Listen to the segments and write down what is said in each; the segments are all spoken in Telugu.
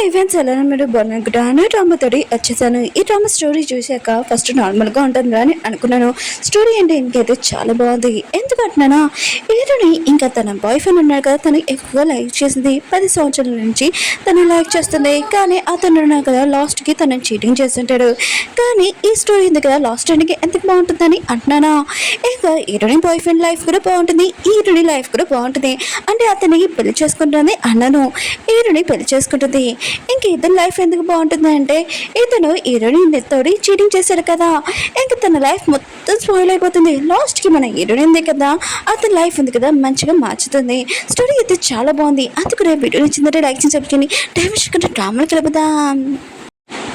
ఈవెంట్స్ ఎలా మీరు బాగున్నాను డ్రామా తోటి వచ్చేసాను. ఈ డ్రామా స్టోరీ చూశాక ఫస్ట్ నార్మల్గా ఉంటుంది అని అనుకున్నాను. స్టోరీ అంటే ఇంకైతే చాలా బాగుంది. ఎందుకంటున్నానా, హీరోని ఇంకా తన బాయ్ ఫ్రెండ్ ఉన్నాడు కదా, తను ఎక్కువగా లైక్ చేసింది. 10 సంవత్సరాల నుంచి తను లైక్ చేస్తుంది. కానీ అతను ఉన్నాడు కదా, లాస్ట్కి తను చీటింగ్ చేస్తుంటాడు. కానీ ఈ స్టోరీ ఉంది కదా, లాస్ట్ ఎండ్కి ఎంత బాగుంటుందని అంటున్నానా. ఇంకా హీరోని బాయ్ ఫ్రెండ్ లైఫ్ కూడా బాగుంటుంది, హీరోని లైఫ్ కూడా బాగుంటుంది. అంటే అతనికి పెళ్లి చేసుకుంటుంది అన్నాను, హీరోని పెళ్లి చేసుకుంటుంది. ఇంక ఇతని లైఫ్ ఎందుకు బాగుంటుంది అంటే, ఇతను హీరోయిన్ తోడి చీటింగ్ చేశాడు కదా, ఇంక తన లైఫ్ మొత్తం స్పాయిల్ అయిపోతుంది. లాస్ట్కి మన హీరోయిన్ ఉంది కదా, అతని లైఫ్ ఉంది కదా మంచిగా మార్చుతుంది. స్టోరీ అయితే చాలా బాగుంది. అందుకు వీడియో నచ్చిందంటే లైక్ చేసి సబ్స్క్రైబ్ చేయండి. టైం ఇచ్చుకుంటే డ్రామాలు కలుపుదాం.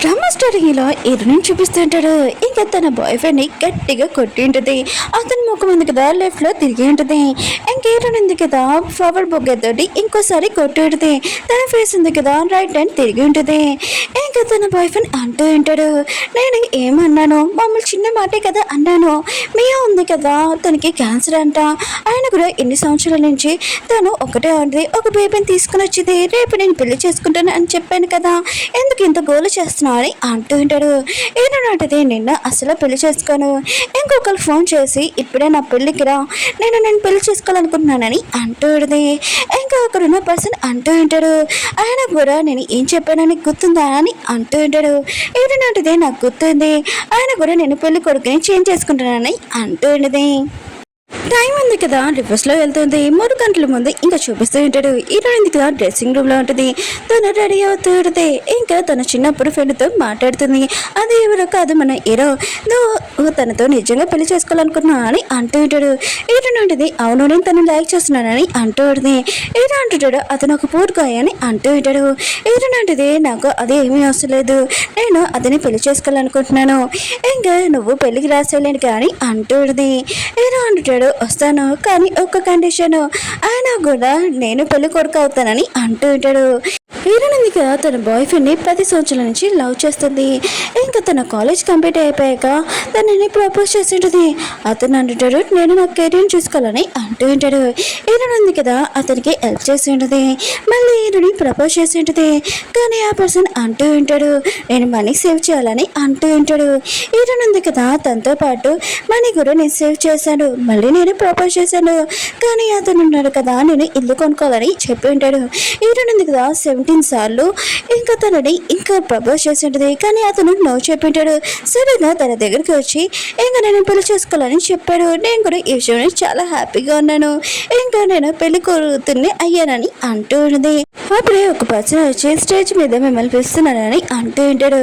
డ్రామా స్టోరీలో హీరోని చూపిస్తుంటాడు. ఇంకా తన బాయ్ ఫ్రెండ్ని గట్టిగా కొట్టి ఉంటుంది. అతని ముఖం ఉంది కదా లెఫ్ట్లో తిరిగి ఉంటుంది. ఇంక హీరోని ఉంది కదా ఫ్లవర్ బొగ్గతోటి ఇంకోసారి కొట్టి ఉంటుంది. తన ఫేస్ ఉంది కదా రైట్ హ్యాండ్ తిరిగి ఉంటుంది. ఇంకా తన బాయ్ ఫ్రెండ్ అంటూ ఉంటాడు, నేను ఏమన్నాను, మామూలు చిన్న మాటే కదా అన్నాను. మియా ఉంది కదా, తనకి క్యాన్సర్ అంట. ఆయన కూడా ఎన్ని సంవత్సరాల నుంచి తను ఒకటే ఉంది, ఒక బేబీని తీసుకుని వచ్చింది. రేపు నేను పెళ్లి చేసుకుంటాను అని చెప్పాను కదా, ఎందుకు ఇంత గోలు చేస్తున్నావు అని అంటూ ఉంటాడు. ఏనంటే నిన్న అసలు పెళ్లి చేసుకోను, ఇంకొకరు ఫోన్ చేసి ఇప్పుడే నా పెళ్ళికి రా, నేను పెళ్లి చేసుకోవాలనుకుంటున్నానని అంటూ ఉంటుంది. ఇంకా అక్కడున్న పర్సన్ అంటూ ఉంటాడు, ఆయన కూడా నేను ఏం చెప్పానని గుర్తుందా అని అంటూ ఉంటాడు. ఏనంటే నాకు గుర్తుంది, ఆయన కూడా నేను పెళ్లి కొడుకుని చేంజ్ చేసుకుంటున్నానని అంటూ ఉండేది. టైం ఉంది కదా రివర్స్లో వెళ్తుంది. 3 గంటల ముందు ఇంకా చూపిస్తూ ఉంటాడు. హీరోయిన్ కదా డ్రెస్సింగ్ రూమ్లో ఉంటుంది. తను రెడీ అవుతూ ఉంటుంది. ఇంకా తన చిన్నప్పుడు ఫ్రెండ్తో మాట్లాడుతుంది. అది ఎవరో కాదు, మన హీరో. నువ్వు తనతో నిజంగా పెళ్లి చేసుకోవాలనుకున్నా అని అంటూ ఉంటాడు. హీరోయిన్ ఉంటుంది, అవును నేను తను లైక్ చేస్తున్నానని అంటూ ఉంటుంది. హీరో అంటుంటాడు, అతను ఒక పూర్ గాయ్ అని అంటూ ఉంటాడు. హీరోయిన్ ఉంటుంది, నాకు అది ఏమీ అవసరం లేదు, నేను అతని పెళ్లి చేసుకోవాలనుకుంటున్నాను, ఇంకా నువ్వు పెళ్లికి రాసేలేను కానీ అంటూ ఉంటుంది. హీరో అంటుంటాడు, వస్తాను కానీ ఒక్క కండిషన్, ఆయన కూడా నేను పెళ్లి కొడుకు అవుతానని అంటూ ఉంటాడు. హీరోయిన్ కదా తన బాయ్ ఫ్రెండ్ని 10 సంవత్సరాల నుంచి లవ్ చేస్తుంది. ఇంకా తన కాలేజ్ కంప్లీట్ అయిపోయాక తనని ప్రపోజ్ చేసి ఉంటుంది. అతను అంటుంటాడు, నేను నా కెరీర్ చూసుకోవాలని అంటూ ఉంటాడు. హీరోయిన్ కదా అతనికి హెల్ప్ చేసి ఉంటుంది. మళ్ళీ హీరోని ప్రపోజ్ చేసి ఉంటుంది. కానీ ఆ పర్సన్ అంటూ ఉంటాడు, నేను మనీ సేవ్ చేయాలని అంటూ ఉంటాడు. హీరోయిన్ కదా తనతో పాటు మనీ కూడా నేను సేవ్ చేశాను, మళ్ళీ నేను ప్రపోజ్ చేశాను, కానీ అతను ఉన్నాడు కదా నేను ఇల్లు కొనుక్కోవాలని చెప్పి ఉంటాడు. హీరోయిన్ కదా 17 సార్లు ఇంకా తనని ఇంకా ప్రపోజ్ చేసి ఉంటుంది. కానీ అతను నో చెప్పింటాడు. సరిగా తన దగ్గరికి వచ్చి ఇంకా నేను పెళ్లి చేసుకోవాలని చెప్పాడు. నేను కూడా ఈ విషయంలో చాలా హ్యాపీగా ఉన్నాను, ఇంకా నేను పెళ్లి కూతుర్ని అయ్యానని అంటూ ఉన్నది. అప్పుడే ఒక పర్సన్ వచ్చి స్టేజ్ మీద మిమ్మల్ని పిలుస్తున్నానని అంటూ ఉంటాడు.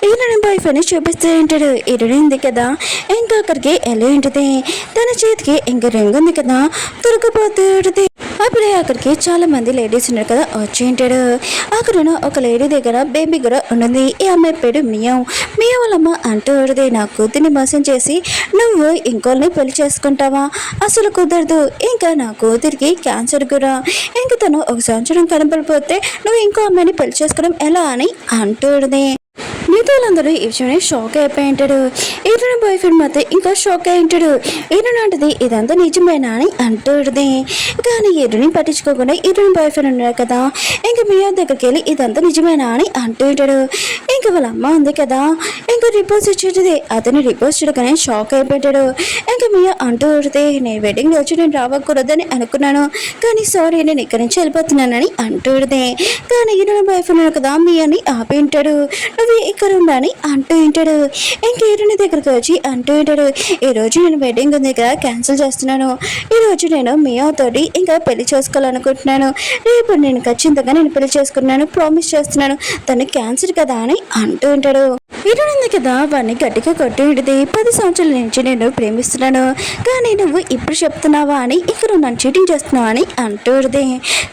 హీరోయిన్ బాయ్ ఫ్రెండ్ని చూపిస్తూ ఉంటాడు. హీరోయిన్ ఉంది కదా ఇంకా అక్కడికి వెళ్ళి ఉంటుంది. తన చేతికి ఇంకా రింగ్ ఉంది కదా దొరికిపోతూ ఉంటుంది. అప్పుడే అక్కడికి చాలా మంది లేడీస్ ఉన్నారు కదా వచ్చి ఉంటాడు. అక్కడ ఒక లేడీ దగ్గర బేబీ కూడా ఉన్నది. ఈ అమ్మాయి పేరు మియావ్. మియావ్ వాళ్ళమ్మ అంటూ ఉంటుంది, నా కూతుర్ని మోసం చేసి నువ్వు ఇంకోళ్ళని పెళ్లి చేసుకుంటావా, అసలు కుదరదు, ఇంకా నా కూతురికి క్యాన్సర్ కూడా, ఇంకా తను 1 సంవత్సరం కనపడిపోతే నువ్వు ఇంకో అమ్మాయిని పెళ్లి చేసుకోవడం ఎలా అని అంటూ ఉంటుంది. మిగతా వాళ్ళందరూ ఈ విషయమే షాక్ అయిపోయి ఉంటాడు. హీరోయిన్ బాయ్ ఫ్రెండ్ మాత్రం ఇంకా షాక్ అయి ఉంటాడు. హీరోయిన్ అంటది, ఇదంతా నిజమేనా అని అంటూ ఉంటుంది. కానీ హీరోయిన్ పట్టించుకోకుండా హీరోయిన్ బాయ్ ఫ్రెండ్ ఉన్నాడు కదా, ఇంకా మియా దగ్గరికి వెళ్ళి ఇదంతా నిజమేనా అని అంటూ ఉంటాడు. ఇంకా వాళ్ళ అమ్మ ఉంది కదా ఇంకా రిపోర్ట్స్ ఇచ్చేది. అతని రిపోర్ట్స్ చూడగానే షాక్ అయిపోయాడు. ఇంకా మియా అంటూ ఉంటుంది, నేను వెడ్డింగ్ రోజు నేను రావకూడదని అనుకున్నాను, కానీ సారీ నేను ఇక్కడి నుంచి వెళ్ళిపోతున్నానని అంటూ ఉంటుంది. కానీ హీరోయిన్ బాయ్ ఫ్రెండ్ కదా మియాని ఆపి ఉంటాడు, నువ్వు ఇక్కడ ఉండని అంటూ ఉంటాడు. ఇంక హీరోయిన్ దగ్గరికి వచ్చి అంటూ ఉంటాడు, ఈ రోజు నేను వెడ్డింగ్ ఉంది కదా క్యాన్సిల్ చేస్తున్నాను, ఈ రోజు నేను మియా తోటి ఇంకా పెళ్లి చేసుకోవాలనుకుంటున్నాను, రేపు నేను ఖచ్చితంగా నేను పెళ్లి చేసుకున్నాను ప్రామిస్ చేస్తున్నాను, తను క్యాన్సర్ కదా అని అంటూ ఉంటాడు. హీరోయిన్ కదా వాడిని గట్టిగా కొట్టి ఉంటుంది, 10 సంవత్సరాల నుంచి నేను ప్రేమిస్తున్నాను, కానీ నువ్వు ఇప్పుడు చెప్తున్నావా అని, ఇక్కడ నన్ను చీటింగ్ చేస్తున్నావా అని అంటూ ఉంటుంది.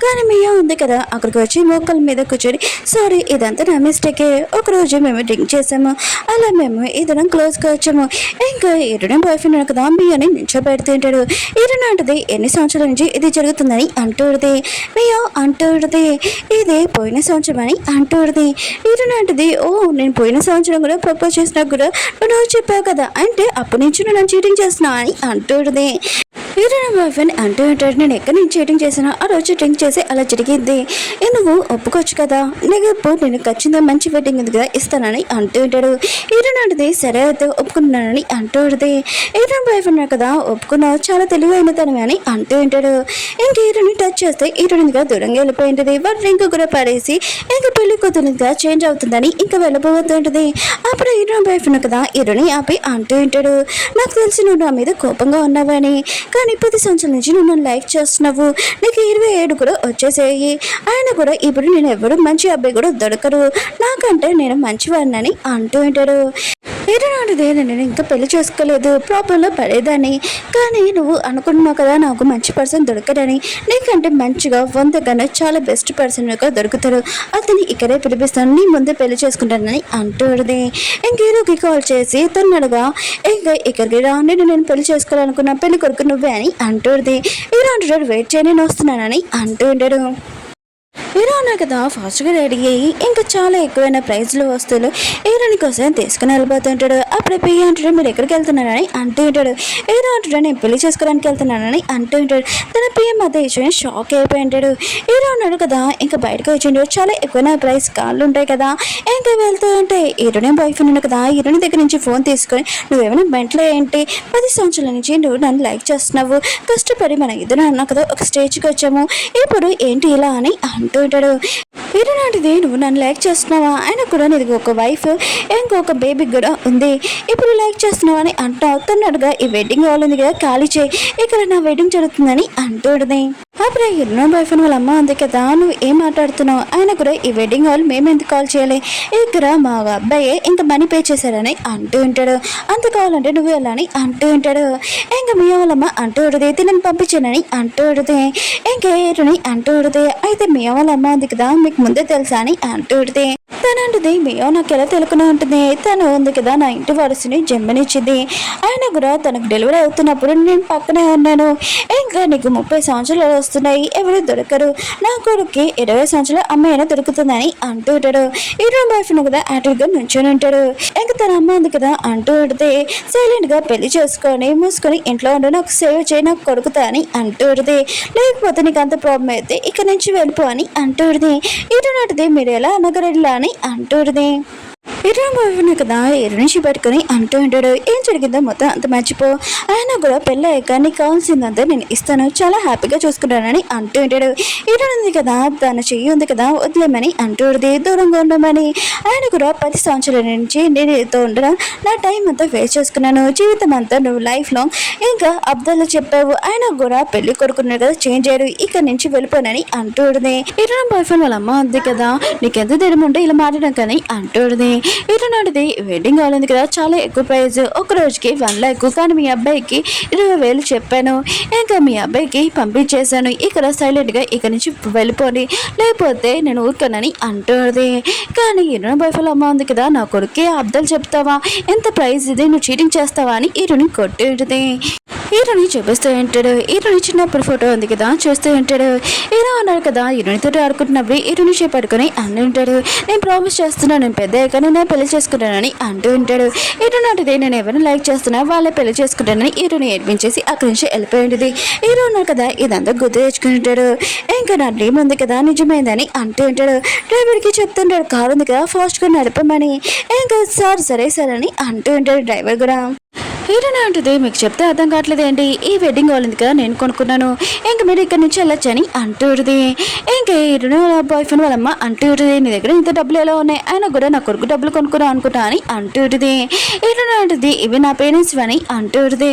కానీ మియా ఉంది కదా అక్కడికి వచ్చి మోకాల మీద కూర్చొని, సారీ ఇదంతా నా మిస్టేకే, ఒకరోజు మేము డ్రింక్ చేసాము, అలా మేము ఇద్దరం క్లోజ్గా వచ్చాము. ఇంకా హీరోయిన్ బాయ్ ఫ్రెండ్ కదా మియాని నిల్చోబెడుతుంటాడు. హీరోయిన్ అంటది, ఎన్ని సంవత్సరాల నుంచి ఇది జరుగుతుందని అంటూ ఉంటుంది. మియా అంటూ ఉంటుంది, ఇది పోయిన సంవత్సరం అని అంటూ ఉంటుంది. హీరోయిన్ అంటది, ఓ నేను పోయిన సంవత్సరం కూడా ప్రపోజ్ చేసినా కూడా నువ్వు చెప్పావు కదా, అంటే అప్పటి నుంచి నువ్వు చీటింగ్ చేస్తున్నావు అని అంటూ ఉంటుంది. హీరోయిన్ బాయ్ ఫ్రెండ్ అంటూ ఉంటాడు, నేను ఎక్కడి నుంచి చీటింగ్ చేసినా ఆ రోజు డ్రింక్ చేసి అలా జరిగింది, నువ్వు ఒప్పుకోవచ్చు కదా, నీకు ఇప్పుడు నేను ఖచ్చితంగా మంచి వెడ్డింగ్ ఉంది కదా ఇస్తానని అంటూ ఉంటాడు. హీరోయిన్ అంటది సరే అయితే ఒప్పుకుంటున్నానని అంటూ ఉంటుంది. హీరోయిన్ బాయ్ ఫ్రెండ్ కదా ఒప్పుకున్నావు, చాలా తెలివైన తనవి అని అంటూ ఉంటాడు. ఇంక హీరోని టచ్ చేస్తే హీరోయిన్గా దూరంగా వెళ్ళిపోయింటుంది. వాడు డ్రింక్ కూడా పడేసి ఇంక పెళ్లి కూతురుగా చేంజ్ అవుతుందని ఇంకా వెళ్ళిపోతుంటుంది. అప్పుడు హీరోయిన్ బాయ్ ఫ్రెండ్ కదా హీరోని ఆపి అంటూ ఉంటాడు, నాకు తెలిసి నువ్వు నా మీద కోపంగా ఉన్నావని, కానీ 10 సంవత్సరాల నుంచి నువ్వు నన్ను లైక్ చేస్తున్నావు, నీకు 27 కూడా వచ్చేసేయి, ఆయన కూడా ఇప్పుడు నేను ఎవరు మంచి అబ్బాయి కూడా దొరకరు, నాకంటే నేను మంచివాడినని అంటూ ఉంటాడు. ఏదైనాటిదే నేను ఇంకా పెళ్లి చేసుకోలేదు, ప్రాబ్లంలో పడేదాన్ని, కానీ నువ్వు అనుకుంటున్నావు కదా నాకు మంచి పర్సన్ దొరకడని, నీకంటే మంచిగా 100 కన్నా చాలా బెస్ట్ పర్సన్ దొరుకుతారు, అతని ఇక్కడే పిలిపిస్తాను, నీ ముందే పెళ్లి చేసుకుంటానని అంటూడది. ఇంకేరోకి కాల్ చేసి తన్నడుగా ఇంకా ఇక్కడికి రా, నేను పెళ్లి చేసుకోవాలనుకున్నా, పెళ్లి కొడుకు నువ్వే అని అంటూడది. హీరో అంటాడు వెయిట్ చేయి నేను వస్తున్నానని అంటూ ఉంటాడు. హీరో అన్నారు కదా ఫాస్ట్గా రెడీ అయ్యి ఇంకా చాలా ఎక్కువైన ప్రైజ్లు వస్తువులు హీరోని కోసం తీసుకుని వెళ్ళిపోతుంటాడు. అప్పుడు పియ్య అంటాడు మీరు ఎక్కడికి వెళ్తున్నారని అంటూ ఉంటాడు. హీరో అంటాడు నేను పెళ్లి చేసుకోవడానికి వెళ్తున్నానని అంటూ ఉంటాడు. తన పియ్య మధ్య విషయం షాక్ అయిపోయి ఉంటాడు. హీరో ఉన్నాడు కదా ఇంకా బయటకు వచ్చిండు, చాలా ఎక్కువైన ప్రైస్ కార్లు ఉంటాయి కదా, ఇంకా వెళ్తూ ఉంటే హీరోనే బాయ్ ఫ్రెండ్ ఉన్నాడు కదా, హీరోని దగ్గర నుంచి ఫోన్ తీసుకొని నువ్వేమైనా మెంట్లో ఏంటి, 10 సంవత్సరాల నుంచి నువ్వు నన్ను లైక్ చేస్తున్నావు, కష్టపడి మన ఇద్దరు అన్నా కదా ఒక స్టేజ్కి వచ్చాము, ఇప్పుడు ఏంటి ఇలా అని అంటూ ఉంటాడు. హీరో నాటిది నువ్వు నన్ను లైక్ చేస్తున్నావా, ఆయన కూడా నీది ఒక వైఫ్ ఇంకొక బేబీ కూడా ఉంది, ఇప్పుడు లైక్ చేస్తున్నావా అని అంటావు, తన్నడుగా ఈ వెడ్డింగ్ హాల్ ఉంది కదా ఖాళీ చేయి, ఇక్కడ నా వెడ్డింగ్ జరుగుతుందని అంటూడది. అప్పుడు హీరో బాయ్ ఫ్రెండ్ వాళ్ళ అమ్మ ఉంది కదా నువ్వు ఏం మాట్లాడుతున్నావు, ఆయన కూడా ఈ వెడ్డింగ్ హాల్ మేము ఎందుకు కాల్ చేయాలి, ఇక్కడ మా అబ్బాయి ఇంకా మనీ పే చేశారని అంటూ ఉంటాడు, అంత కావాలంటే నువ్వు ఎలా అని అంటూ ఉంటాడు. ఇంకా మీ వాళ్ళమ్మ అంటూ ఉడది తినని పంపించానని అంటూ ఉడది, ఇంకా హీరోని అంటూ ఉడది అయితే మీ వాళ్ళమ్మ ఉంది కదా మీకు ముందే తెలుసా అని అంటూ ఉడది. తనంటుంది మియో నాకు ఎలా తెలుకునే ఉంటుంది, తను ఉంది కదా నా ఇంటి వరుసని జన్మనిచ్చింది, ఆయన కూడా తనకు డెలివరీ అవుతున్నప్పుడు నేను పక్కనే ఉన్నాను, ఇంకా నీకు 30 సంవత్సరాలు వస్తున్నాయి ఎవరు దొరకరు, నా కొడుక్కి 20 సంవత్సరాలు అమ్మాయినా దొరుకుతుందని అంటూ ఉంటాడు. హీరో బాయ్ ఫ్రెండ్ కూడా యాక్టివ్గా నుంచొని ఉంటాడు. ఇంకా తన అమ్మ ఉంది కదా అంటూ ఉంటే సైలెంట్గా పెళ్లి చేసుకొని మూసుకొని ఇంట్లో ఉండి నాకు సేవ్ చేయి నాకు కొడుకుతా అని అంటూ ఉంటుంది, లేకపోతే నీకు అంత ప్రాబ్లం అయితే ఇక్కడ నుంచి వెళ్ళిపో అని అంటూ ఉంటుంది. ఇటు నాటిది మీరు ఎలా అనగరలా అని అంటూడది. హీరో కదా హీరో నుంచి పెట్టుకుని అంటూ ఉంటాడు ఏం జరిగిందో మొత్తం అంత మర్చిపో, ఆయన కూడా పెళ్ళి అయ్యాక నీకు కావాల్సిందంతా నేను ఇస్తాను, చాలా హ్యాపీగా చూసుకుంటానని అంటూ ఉంటాడు. హీరో ఉంది కదా తన చెయ్యి ఉంది కదా వదిలేమని అంటూడది, దూరంగా ఉండమని, ఆయన కూడా 10 సంవత్సరాల నుంచి నేను నీతో ఉండడం నా టైం అంతా వేస్ట్ చేసుకున్నాను, జీవితం అంతా నువ్వు లైఫ్ లాంగ్ ఇంకా అబ్దాలు చెప్పావు, ఆయన కూడా పెళ్లి కొడుకున్నాడు కదా చేంజ్ అయ్యారు, ఇక్కడ నుంచి వెళ్ళిపోనని అంటూడది. హీరో బాయ్ ఫ్రెండ్ వాళ్ళ అమ్మ ఉంది కదా నీకెంత ధైర్యం ఉంటే ఇలా మాట్లాడడం కానీ అంటూడది. ఇటు నాటిది వెడ్డింగ్ అవ్వలేదు కదా చాలా ఎక్కువ ప్రైజ్, ఒక రోజుకి 1 lakh, కానీ మీ అబ్బాయికి 20,000 చెప్పాను, ఇంకా మీ అబ్బాయికి పంపించేశాను, ఇక్కడ సైలెంట్గా ఇక్కడ నుంచి వెళ్ళిపోండి లేకపోతే నేను ఊరుకోనని అంటుంది. కానీ హీరోని బాయ్ ఫ్రెండ్ అమ్మ ఉంది కదా నా కొడుకే అబ్దాలు చెప్తావా, ఎంత ప్రైజ్ ఇది నువ్వు చీటింగ్ చేస్తావా అని హీరోని కొట్టి ఉంటుంది. హీరోని చూపిస్తూ ఉంటాడు. హీరోని చిన్నప్పుడు ఫోటో ఉంది కదా చూస్తూ ఉంటాడు. హీరో అన్నాడు కదా హీరోనితో ఆడుకుంటున్నప్పుడు హీరోని చేపట్టుకుని అన్ని ఉంటాడు, నేను ప్రామిస్ చేస్తున్నాను నేను పెద్ద కానీ నేను పెళ్లి చేసుకుంటానని అంటూ ఉంటాడు. హీరో నాటిది నేను ఎవరిని లైక్ చేస్తున్నా వాళ్ళే పెళ్లి చేసుకుంటానని హీరోని ఏడ్పించేసి అక్కడి నుంచి వెళ్ళిపోయింది. హీరో ఉన్నాడు కదా ఇదంతా గుర్తు తెచ్చుకుని ఉంటాడు. ఇంకా నా డ్రీమ్ ఉంది కదా నిజమైందని అంటూ ఉంటాడు. డ్రైవర్కి చెప్తుంటాడు కారు ఉంది కదా ఫాస్ట్గా నడపమని, ఇంకా సార్ సరే సార్ అని అంటూ ఉంటాడు డ్రైవర్ కూడా. హీరోనే అంటుంది మీకు చెప్తే అర్థం కావట్లేదు ఏంటి, ఈ వెడ్డింగ్ హాల్ ఉంది కదా నేను కొనుక్కున్నాను, ఇంక మీరు ఇక్కడ నుంచి వెళ్ళొచ్చని అంటూది. ఇంకా హీరోని బాయ్ ఫ్రెండ్ వాళ్ళమ్మ అంటూది నీ దగ్గర ఇంత డబ్బులు ఎలా ఉన్నాయి, ఆయన కూడా నా కొడుకు డబ్బులు కొనుక్కున్నా అనుకుంటా అని అంటూది. హీరోని అంటుంది ఇవి నా పేరెంట్స్ అని అంటూది.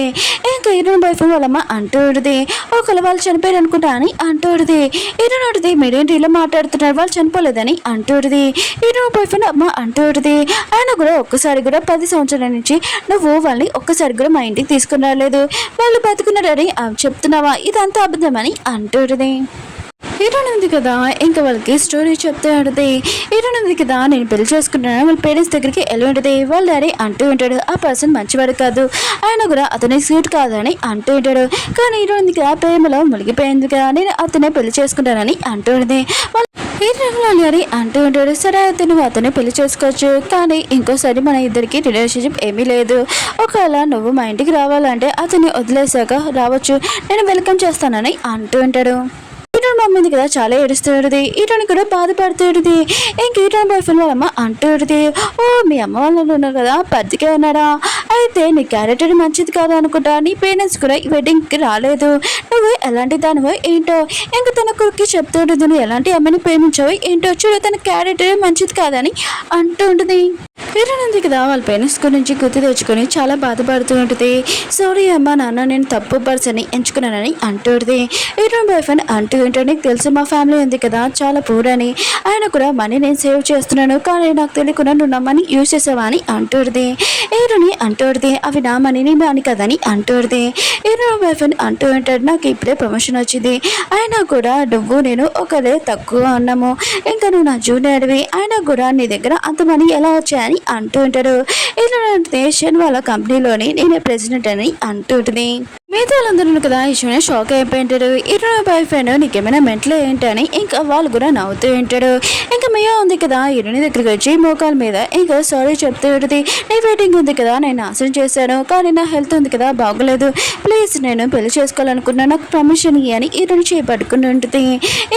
ఇంకా హీరోని బాయ్ ఫ్రెండ్ వాళ్ళమ్మ అంటూది ఒకవేళ వాళ్ళు చనిపోయారు అనుకుంటా అని అంటూది. హీరోని అంటుంది మీరేంటి ఇలా మాట్లాడుతున్నారు వాళ్ళు చనిపోలేదని అంటూది. హీరో బాయ్ ఫ్రెండ్ అమ్మ అంటూది ఆయన కూడా ఒక్కసారి కూడా 10 సంవత్సరాల నుంచి నువ్వు వాళ్ళని ఒక్కసారి కూడా మా ఇంటికి తీసుకుని రాలేదు, వాళ్ళు బతుకున్నారని చెప్తున్నావా, ఇదంతా అబద్ధమని అంటూది. హీరోయిన్ ఉంది కదా ఇంకా వాళ్ళకి స్టోరీ చెప్తూ ఉంటుంది. హీరోయిన్ ఉంది కదా నేను పెళ్లి చేసుకుంటున్నాను వాళ్ళ పేరెంట్స్ దగ్గరికి వెళ్ళి ఉంటుంది, వాళ్ళ డాడీ అంటూ ఉంటాడు ఆ పర్సన్ మంచివాడు కాదు, ఆయన కూడా అతని సూట్ కాదని అంటూ ఉంటాడు. కానీ హీరోయిన్ ఉంది కదా ప్రేమలో మునిగిపోయింది కదా నేను అతనే పెళ్లి చేసుకుంటానని అంటూ ఉంటుంది. ఈ రంగంలో అని అంటూ ఉంటాడు. సరే అయితే నువ్వు అతన్ని పెళ్లి చేసుకోవచ్చు, కానీ ఇంకోసారి మన ఇద్దరికి రిలేషన్షిప్ ఏమీ లేదు. ఒకవేళ నువ్వు మా ఇంటికి రావాలంటే అతన్ని వదిలేసాక రావచ్చు, నేను వెల్కమ్ చేస్తానని అంటూ ఉంటాడు. ఈటోని మమ్మీ ఉంది కదా చాలా ఏడుస్తుంది, ఈటోని కూడా బాధపడుతుంది. ఇంక ఈటోని బాయ్ ఫ్రెండ్ వాళ్ళ అమ్మ అంటుంది, ఓ మీ అమ్మ వాళ్ళు ఉన్నారు కదా పద్దికే ఉన్నారా, అయితే నీ క్యారెక్టర్ మంచిది కాదు అనుకుంటా, నీ పేరెంట్స్ కూడా ఈ వెడ్డింగ్కి రాలేదు, నువ్వు ఎలాంటి దానివో ఏంటో. ఇంక తన కొడుకు చెప్తుంటుంది, నువ్వు ఎలాంటి అమ్మని ప్రేమించావు ఏంటో, చూడు తన క్యారెక్టర్ మంచిది కాదని అంటూ ఉంటుంది. వీరునుంది కదా వాళ్ళ పేరెంట్స్ గురించి గుర్తు తెచ్చుకొని చాలా బాధపడుతూ ఉంటుంది. సారీ అమ్మ నాన్న, నేను తప్పు పర్సన్ని ఎంచుకున్నానని అంటుంది. వీరుని బాయ్ ఫ్రెండ్ అంటూ ఏంటో, నీకు తెలుసు మా ఫ్యామిలీ ఉంది కదా చాలా పూర్ అని, ఆయన కూడా మనీ నేను సేవ్ చేస్తున్నాను, కానీ నాకు తెలియకుండా నువ్వు నా మనీ యూజ్ చేసావా అని అంటుంది. వీరుని అంటుంది, అవి నా మనీని అని కదని అంటుంది. వీరుని బాయ్ ఫ్రెండ్ అంటూ ఉంటాడు, నాకు ఇప్పుడే ప్రమోషన్ వచ్చింది, అయినా కూడా నువ్వు నేను ఒకరే తక్కువ అన్నాము, ఇంకా నువ్వు నా జూనియర్వి, అయినా కూడా నీ దగ్గర అంత మనీ ఎలా వచ్చాయని అంటూ ఉంటారు. ఇలా దేశం వాళ్ళ కంపెనీలోని నేనే ప్రెసిడెంట్ అని అంటుంటుంది. మిగతా వాళ్ళందరూ కదా ఈశ్వనే షాక్ అయిపోయింటారు. ఇరవై బాయ్ ఫ్రెండ్ నీకేమైనా మెంటల్ ఏంటి అని ఇంకా వాళ్ళు కూడా నవ్వుతూ ఉంటారు. ఇంకా మియా ఉంది కదా ఇరుని దగ్గరికి వచ్చి మోకాల మీద ఇంకా సారీ చెప్తూ ఉంటుంది, నీ వెయిటింగ్ ఉంది కదా నేను నాశనం చేశాను, కానీ నా హెల్త్ ఉంది కదా బాగోలేదు, ప్లీజ్ నేను పెళ్లి చేసుకోవాలనుకున్నా, నాకు ప్రమోషన్ అని ఇరుని చేపట్టుకుని ఉంటుంది.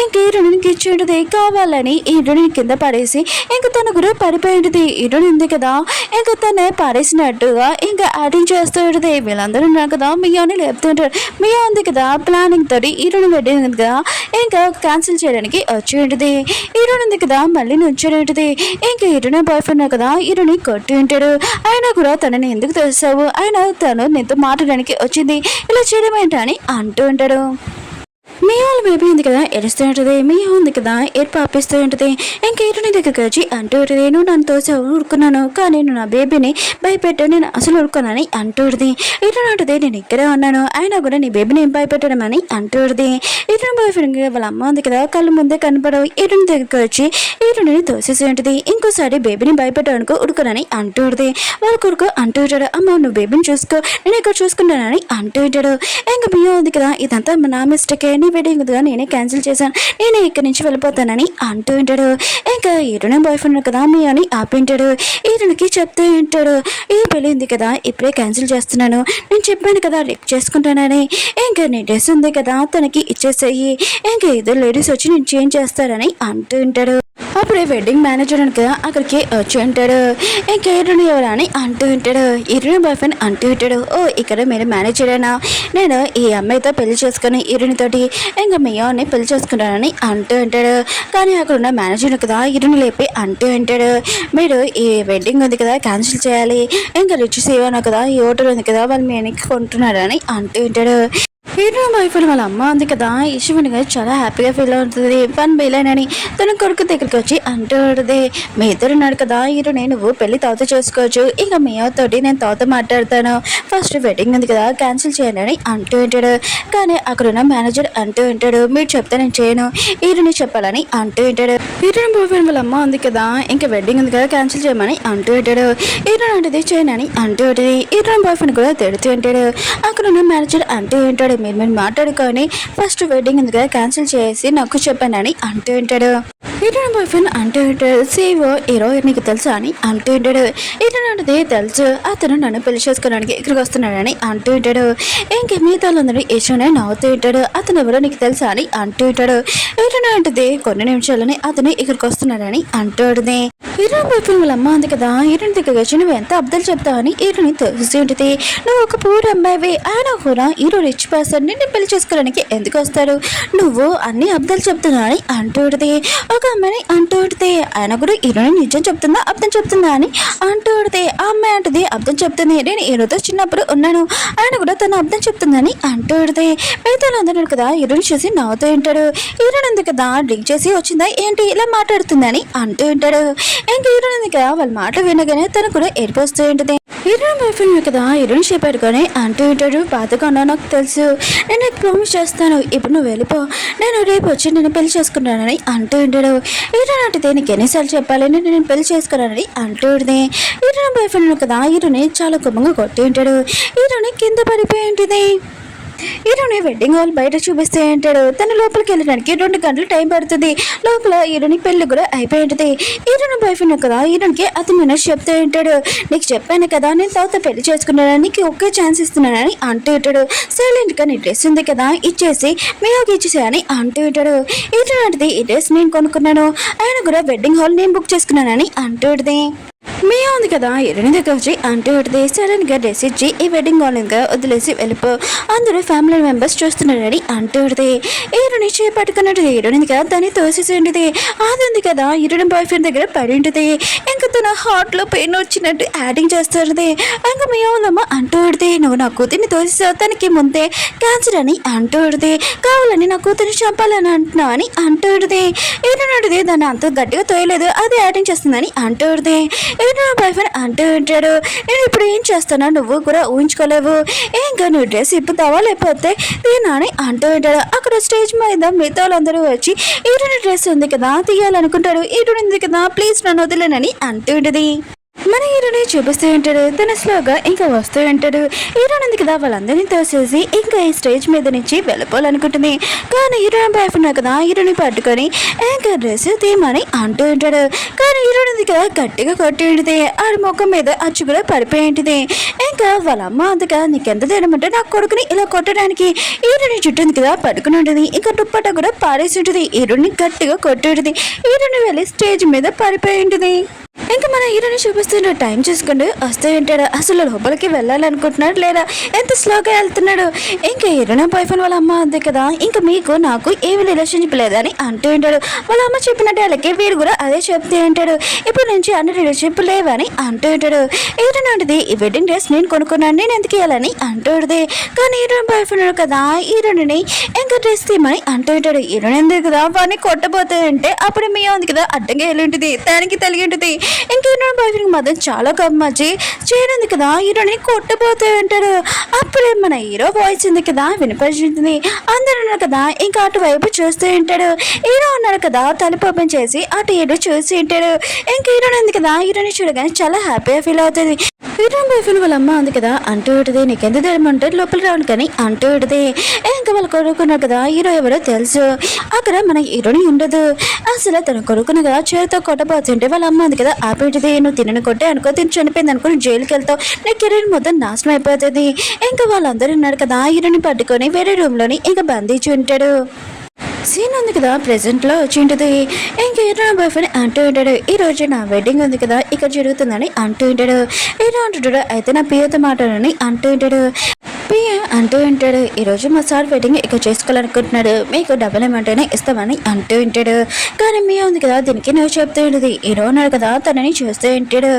ఇంక ఇరునికి ఇచ్చి ఉంటుంది, కావాలని ఇరుని కింద పడేసి ఇంకా తన కూడా పడిపోయి ఉంటుంది. ఇరుని ఉంది కదా ఇంకా తనే పడేసినట్టుగా ఇంకా యాక్టింగ్ చేస్తూ ఉంటుంది. వీళ్ళందరూ ఉన్నారు కదా మియాని లేపుతుంటారు. మియా ఉంది కదా ప్లానింగ్ తోటి ఈరోజు వెడ్డింగ్ ఉంది కదా ఇంకా క్యాన్సిల్ చేయడానికి వచ్చి ఉంటుంది. ఈరోజు ఉంది కదా మళ్ళీ నుంచి ఉంటుంది. ఇంకా ఈరోనే బాయ్ ఫ్రెండ్ కదా ఈరోని కొట్టి ఉంటాడు. ఆయన కూడా తనని ఎందుకు తెలుసావు, ఆయన తను నీతో మాట్లాడడానికి వచ్చింది, ఇలా చేయడం ఏంటని అంటూ ఉంటాడు. మీ వాళ్ళ బేబీ ఉంది కదా ఏడుస్తూ ఉంటుంది, మీ ఉంది కదా పాపిస్తూ ఉంటుంది. ఇంకా ఈరోని దగ్గరికి వచ్చి అంటూ ఉంటుంది, నువ్వు నన్ను తోసి ఊరుకున్నాను, కానీ నువ్వు నా బేబీని భయపెట్టావు, నేను అసలు ఊరుకున్నానని అంటుంది. ఈరోజు ఉంటుంది, నేను ఇక్కడే ఉన్నాను, అయినా కూడా నీ బేబీని ఏం భయపెట్టడం అని అంటుంది. ఈరోజు బాయ్ ఫ్రెండ్ వాళ్ళ అమ్మ ఉంది కదా కళ్ళు ముందే కనపడవు. ఈరోని దగ్గరికి వచ్చి ఈరోని తోసేసి ఉంటుంది, ఇంకోసారి బేబీని భయపెట్టడానికి ఉడుకునని అంటుంది. వాళ్ళ కొడుకు అంటూ ఉంటాడు, అమ్మ నువ్వు బేబీని చూసుకో, నేను ఇక్కడ చూసుకుంటానని అంటూ ఉంటాడు. ఇంకా బియ్యం ఉంది కదా ఇదంతా నా మిస్టేకే, నీ వెడ్డింగ్ కదా నేనే క్యాన్సిల్ చేశాను, నేనే ఇక్కడి నుంచి వెళ్ళిపోతానని అంటూ ఉంటాడు. ఇంకా ఈరోనే బాయ్ ఫ్రెండ్ కదా మీ అని ఆపింటాడు. ఈరోనికి చెప్తూ ఉంటాడు, ఈ పెళ్ళి ఉంది కదా ఇప్పుడే క్యాన్సిల్ చేస్తున్నాను, నేను చెప్పాను కదా రేపు చేసుకుంటానని, ఇంకా నీ డ్రెస్ ఉంది కదా తనకి ఇచ్చేసేయి, ఇంకా ఇద్దరు లేడీస్ వచ్చి నేను చేంజ్ చేస్తారని అంటూ ఉంటాడు. అప్పుడే వెడ్డింగ్ మేనేజర్ అని కదా అక్కడికి వచ్చి ఉంటాడు. ఇంకా ఈరోని ఎవరా అని అంటూ ఉంటాడు. ఈరోని బాయ్ ఫ్రెండ్ అంటూ ఉంటాడు, ఓ ఇక్కడ మీరు మేనేజరేనా, నేను ఈ అమ్మాయితో పెళ్లి చేసుకుని ఈరోనితోటి ఇంకా మియాని పెళ్లి చేసుకుంటానని అంటూ ఉంటాడు. కానీ అక్కడ ఉన్న మేనేజర్ కదా ఈరోని లేపి అంటూ ఉంటాడు, మీరు ఈ వెడ్డింగ్ ఉంది కదా క్యాన్సిల్ చేయాలి, ఇంకా రిచ్ సేవనా కదా ఈ హోటల్ ఉంది కదా వాళ్ళు మీ వెనక్కి కొంటున్నారని అంటూ ఉంటాడు. హీరో బాయ్ ఫ్రెండ్ వాళ్ళ అమ్మ ఉంది కదా ఈశ్వని గారు చాలా హ్యాపీగా ఫీల్ అవుతుంది, పని బయలేనని తన కొడుకు దగ్గరికి వచ్చి అంటూ ఉంటుంది, మీ ఇద్దరు ఉన్నాడు కదా హీరో నువ్వు పెళ్లి తాత చేసుకోవచ్చు, ఇంకా మీ తోటి నేను తాత మాట్లాడతాను, ఫస్ట్ వెడ్డింగ్ ఉంది కదా క్యాన్సిల్ చేయాలని అంటూ ఉంటాడు. కానీ అక్కడ ఉన్న మేనేజర్ అంటూ ఉంటాడు, మీరు చెప్తే నేను చేయను, హీరోని చెప్పాలని అంటూ ఉంటాడు. హీరో బాయ్ ఫ్రెండ్ వాళ్ళ అమ్మ ఉంది కదా ఇంకా వెడ్డింగ్ ఉంది కదా క్యాన్సిల్ చేయమని అంటూ ఉంటాడు. హీరో అంటే చేయనని అంటూ ఉంటుంది. హీరో బాయ్ ఫ్రెండ్ కూడా తిడుతూ ఉంటాడు. అక్కడ ఉన్న మేనేజర్ అంటూ ఉంటాడు, మీరు మాట్లాడుకొని ఫస్ట్ వెడ్డింగ్ ఉంది కదా క్యాన్సిల్ చేసి నాకు చెప్పానని అంటూ ఉంటాడు. హీరోయిన్ బాయ్ ఫ్రెండ్ అంటూ ఉంటాడు, సేవో హీరో నీకు తెలుసా అని అంటూ ఉంటాడు. హీరోయిన్ అంటే తెలుసు, అతను నన్ను పెళ్లి చేసుకోవడానికి ఇక్కడికి వస్తున్నాడని అంటూ ఉంటాడు. ఇంకా మిగతా వాళ్ళందరూ యశోనే నవ్వుతూ ఉంటాడు, అతను ఎవరో నీకు తెలుసా అని అంటూ ఉంటాడు. హీరోయిన్ అంటే కొన్ని నిమిషాలని అతను ఇక్కడికి వస్తున్నాడని అంటూ ఉంటుంది. హీరోయిన్ బాయ్ ఫ్రెండ్ వాళ్ళ అమ్మ ఉంది కదా హీరోయిన్ దగ్గర వచ్చి నువ్వు ఎంత అబ్దాలు చెప్తావు అని హీరోయిన్ తెలిసి ఉంటుంది. నువ్వు ఒక పూర్ అమ్మాయివి, ఆయన కూడా హీరో రిచ్ పర్సన్ నేను పెళ్లి చేసుకోవడానికి ఎందుకు వస్తాడు, నువ్వు అన్ని అబ్దాలు చెప్తున్నావు అని అంటూ ఉంటుంది. ఒక అమ్మాయిని అంటూ ఉంటుంది, ఆయన కూడా హీరోయిన్ నిజం చెప్తుందా అర్థం చెప్తుందా అని అంటూ ఉంటుంది. ఆ అమ్మాయి అంటుంది అర్థం చెప్తుంది, నేను హీరోతో చిన్నప్పుడు ఉన్నాను, ఆయన కూడా తను అర్థం చెప్తుందని అంటూ ఉంటుంది. మిగతా అందరూ కదా హీరోయిన్ చూసి నవ్వుతూ ఉంటాడు. హీరోయిన్ ఉంది కదా డ్రింక్ చేసి వచ్చిందా ఏంటి ఇలా మాట్లాడుతుందని అంటూ ఉంటాడు. ఇంకా హీరోయిన్ ఉంది కదా వాళ్ళ మాట వినగానే తను కూడా ఏడిపోస్తూ ఉంటుంది. హీరోయిన్ బాయ్ ఫ్రెండ్ కదా హీరోయిన్ చేపెట్టుకొని అంటూ ఉంటాడు, బాధగా ఉన్నా నాకు తెలుసు, నేను నీకు ప్రామిస్ చేస్తాను, ఇప్పుడు నువ్వు వెళ్ళిపో, నేను రేపు వచ్చి నేను పెళ్లి చేసుకున్నానని అంటూ ఉంటాడు. హీరోయిన్ అంటే నీకు ఎన్నిసార్లు చెప్పాలి నేను పెళ్లి చేసుకున్నానని అంటూ ఉంటుంది. హీరోయిన్ బాయ్ ఫ్రెండ్ కదా హీరోని చాలా కుమ్మంగా కొట్టి ఉంటాడు. హీరోని కింద పడిపోయి ఉంటుంది. హీరోని వెడ్డింగ్ హాల్ బయట చూపిస్తే అంటాడు. తన లోపలికి వెళ్ళడానికి 2 గంటలు టైం పడుతుంది. లోపల హీరోని పెళ్లి కూడా అయిపోయి ఉంటుంది. హీరోని బాయ్ ఫ్రెండ్ కదా హీరోనికి అతను చెప్తే అంటాడు, నీకు చెప్పాను కదా నేను తర్వాత పెళ్లి చేసుకున్నాను, నీకు ఒకే ఛాన్స్ ఇస్తున్నానని అంటూ ఉంటాడు. సైలెంట్ గా నీ డ్రెస్ ఉంది కదా ఇచ్చేసి మీలోకి ఇచ్చేసాయని అంటూ ఉంటాడు. ఇటువంటి ఈ డ్రెస్ నేను కొనుక్కున్నాను, ఆయన కూడా వెడ్డింగ్ హాల్ నేను బుక్ చేసుకున్నానని అంటూ ఉంటుంది. మియా ఉంది కదా హీరోని దగ్గర వచ్చి అంటూ ఉంటుంది, సడన్ గా డ్రెస్ ఇచ్చి ఈ వెడ్డింగ్ హాల్ ఇంకా వదిలేసి వెళ్ళిపో, అందరూ ఫ్యామిలీ మెంబర్స్ చూస్తున్నారని అంటూ ఉంటుంది. హీరోని చేపట్టుకున్నట్టు హీరోని కదా దాన్ని తోసేసి ఉంటుంది. అది ఉంది కదా హీరోని బాయ్ ఫ్రెండ్ దగ్గర పడి ఉంటుంది. ఇంకా తన హార్ట్ లో పెయిన్ వచ్చినట్టు యాక్టింగ్ చేస్తుంది. ఇంకా మియా ఉందమ్మ అంటూ ఉంటుంది, నువ్వు నా కూతుర్ని తోసేసావు, తనకి ముందే క్యాన్సర్ అని అంటూ ఉంటుంది, కావాలని నా కూతుర్ని చంపాలని అంటున్నావు అని అంటూ ఉంటుంది. హీరోని ఉంటుంది దాన్ని అంత గట్టిగా తోయలేదు, అది యాక్టింగ్ చేస్తుందని అంటూ ఉంటుంది. బాయ్ ఫ్రెండ్ అంటూ ఉంటాడు, నేను ఇప్పుడు ఏం చేస్తానో నువ్వు కూడా ఊహించుకోలేవు, ఇంకా నువ్వు డ్రెస్ ఇప్పుతావా లేకపోతే తీనాని అంటూ ఉంటాడు. అక్కడ స్టేజ్ మీద మిగతా వాళ్ళందరూ వచ్చి హీరోని డ్రెస్ ఉంది కదా తీయాలనుకుంటాడు. హీరోని ఉంది కదా ప్లీజ్ నన్ను వదిలేనని అంటూ ఉంటుంది. మన హీరోని చూపిస్తూ ఉంటాడు, తన స్లోగా ఇంకా వస్తూ ఉంటాడు. హీరోని ఉంది కదా వాళ్ళందరినీ తోసేసి ఇంకా ఈ స్టేజ్ మీద నుంచి వెళ్ళిపోవాలనుకుంటుంది. కానీ హీరోని బాయ్ ఫ్రెండ్ కదా హీరోని పట్టుకొని ఇంకా డ్రెస్ తీయమని అంటూ ఉంటాడు. కానీ హీరోని ఉంది కదా గట్టిగా కొట్టి ఉంటుంది. ఆడి ముఖం మీద అచ్చు కూడా పడిపోయి ఉంటుంది. ఇంకా వాళ్ళ అమ్మ అందుక నీకెంత తినమంటే నా కొడుకుని ఇలా కొట్టడానికి హీరోని చుట్టూ ఉంది కదా పట్టుకుని ఉంటుంది. ఇంకా దుప్పట కూడా పారేసి ఉంటుంది. హీరోని గట్టిగా కొట్టి ఉంటుంది. హీరోని వెళ్ళి స్టేజ్ మీద పడిపోయి ఉంటుంది. ఇంకా మన హీరోని చూపిస్తుంటే టైం చూసుకుంటూ వస్తూ ఉంటాడు. అసలు లోపలికి వెళ్ళాలనుకుంటున్నాడు లేదా ఎంత స్లోగా వెళ్తున్నాడు. ఇంకా హీరోని బాయ్ ఫ్రెండ్ వాళ్ళ అమ్మ అంతే కదా ఇంకా మీకు నాకు ఏమి రిలేషన్షిప్ లేదని అంటూ ఉంటాడు. వాళ్ళ అమ్మ చెప్పినట్టు వాళ్ళకి వీరు కూడా అదే చెప్తూ ఉంటాడు, ఇప్పుడు నుంచి అన్ని రిలేషన్షిప్ లేవని అంటూ ఉంటాడు. హీరోని ఉంటుంది, ఈ వెడ్డింగ్ డ్రెస్ నేను కొనుక్కున్నాను, నేను ఎందుకు ఇవ్వాలని అంటూ ఉంటుంది. కానీ హీరోని బాయ్ ఫ్రెండ్ కదా హీరోని ఇంకా డ్రెస్ తీయమని అంటూ ఉంటాడు. హీరోని ఎందుకు కదా వాడిని కొట్టబోతే అంటే అప్పుడు మీ ఉంది కదా అడ్డంగా వెళ్ళి ఉంటుంది, దానికి తలిగి ఉంటుంది. ఇంకా హీరోని బాయ్ ఫ్రెండ్ మాత్రం చాలా గమ్మచ్చి చేయడం కదా హీరోని కొట్టబోతూ ఉంటాడు. అప్పుడే మన హీరో వాయిస్ ఉంది కదా వినిపించింది. అందరూ ఉన్నారు కదా ఇంకా అటువైపు చూస్తూ ఉంటాడు. హీరో ఉన్నారు కదా తలుపు ఓపెన్ చేసి అటు ఇటు చూసి ఉంటాడు. ఇంకా హీరోని ఉంది కదా హీరోని చూడగానే చాలా హ్యాపీగా ఫీల్ అవుతుంది. హీరోని బాయ్ ఫ్రెండ్ వాళ్ళ అమ్మ ఉంది కదా అంటూ ఉంటుంది, నీకెంత ధైర్యం అంటే లోపల రావడం కానీ అంటూ ఉంటుంది. ఇంకా వాళ్ళు కొడుకున్నారు కదా హీరో ఎవరో తెలుసు. అక్కడ మన హీరోని ఉండదు. అసలు తన కొడుకును కదా చేతితో కొట్టబోతుంటే వాళ్ళ అమ్మ ఉంది కదా ఆపేటిది, నువ్వు తినని కొట్టే అనుకో, తిని చనిపోయింది అనుకో, నువ్వు జైలుకి వెళ్తావు, నీ కెరీర్ మొత్తం నాశనం అయిపోతుంది. ఇంకా వాళ్ళందరూ ఉన్నారు కదా హీరోని పట్టుకొని వేరే రూమ్ లోని ఇంకా బంధించి ఉంటాడు. సీన్ ఉంది కదా ప్రెసెంట్ లో వచ్చి ఉంటుంది. ఇంకా హీరో బాయ్ ఫ్రెండ్ అంటూ ఉంటాడు, ఈ రోజు నా వెడ్డింగ్ ఉంది కదా ఇక్కడ జరుగుతుందని అంటూ ఉంటాడు. హీరో అంటుంటాడు, అయితే నా పియతో మాట్లాడని అంటూ ఉంటాడు. పియ అంటూ ఉంటాడు, ఈరోజు మా సార్ వెడ్డింగ్ ఇక్కడ చేసుకోవాలనుకుంటున్నాడు, మీకు డబ్బులు ఏమంటేనే ఇస్తామని అంటూ ఉంటాడు. కానీ మీ ఉంది కదా దీనికి నువ్వు చెప్తూ ఉంటుంది. హీరో ఉన్నాడు కదా తనని చూస్తూ ఉంటాడు.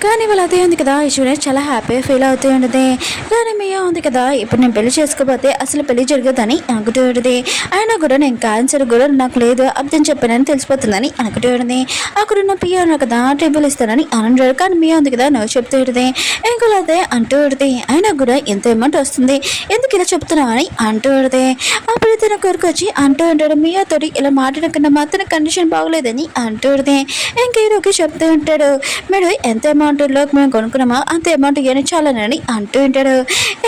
కానీ వాళ్ళు అదే ఉంది కదా ఈశ్వరే చాలా హ్యాపీగా ఫీల్ అవుతూ ఉంటుంది. కానీ మియా ఉంది కదా ఇప్పుడు నేను పెళ్లి చేసుకోకపోతే అసలు పెళ్లి జరగదని అనుకుంటూ ఉంటుంది. అయినా కూడా నేను క్యాన్సర్ కూడా నాకు లేదు అర్థం చెప్పానని తెలిసిపోతుందని అనుకుంటూ ఉంటుంది. అక్కడున్న పియా ఉన్నారు కదా టేబుల్ ఇస్తానని అనుకుంటాడు. కానీ మియా ఉంది కదా నువ్వు చెప్తూ ఉంటుంది. ఇంకోళ్ళు అదే అంటూ ఉంటుంది, అయినా కూడా ఎంత అమౌంట్ వస్తుంది ఎందుకు ఇలా చెప్తున్నావు అని అంటూ ఉంటుంది. అప్పుడు తన కొరకు వచ్చి అంటూ ఉంటాడు, మియా తోటి ఇలా మాట్లాడకుండా మాత్రం కండిషన్ బాగోలేదని అంటూ ఉంటుంది. ఇంకా హీరోకి చెప్తూ ఉంటాడు, మీరు ఎంత అమౌంట్లో మేము కొనుక్కున్నామా అంత అమౌంట్ ఇవ్వని చాలని అంటూ ఉంటాడు.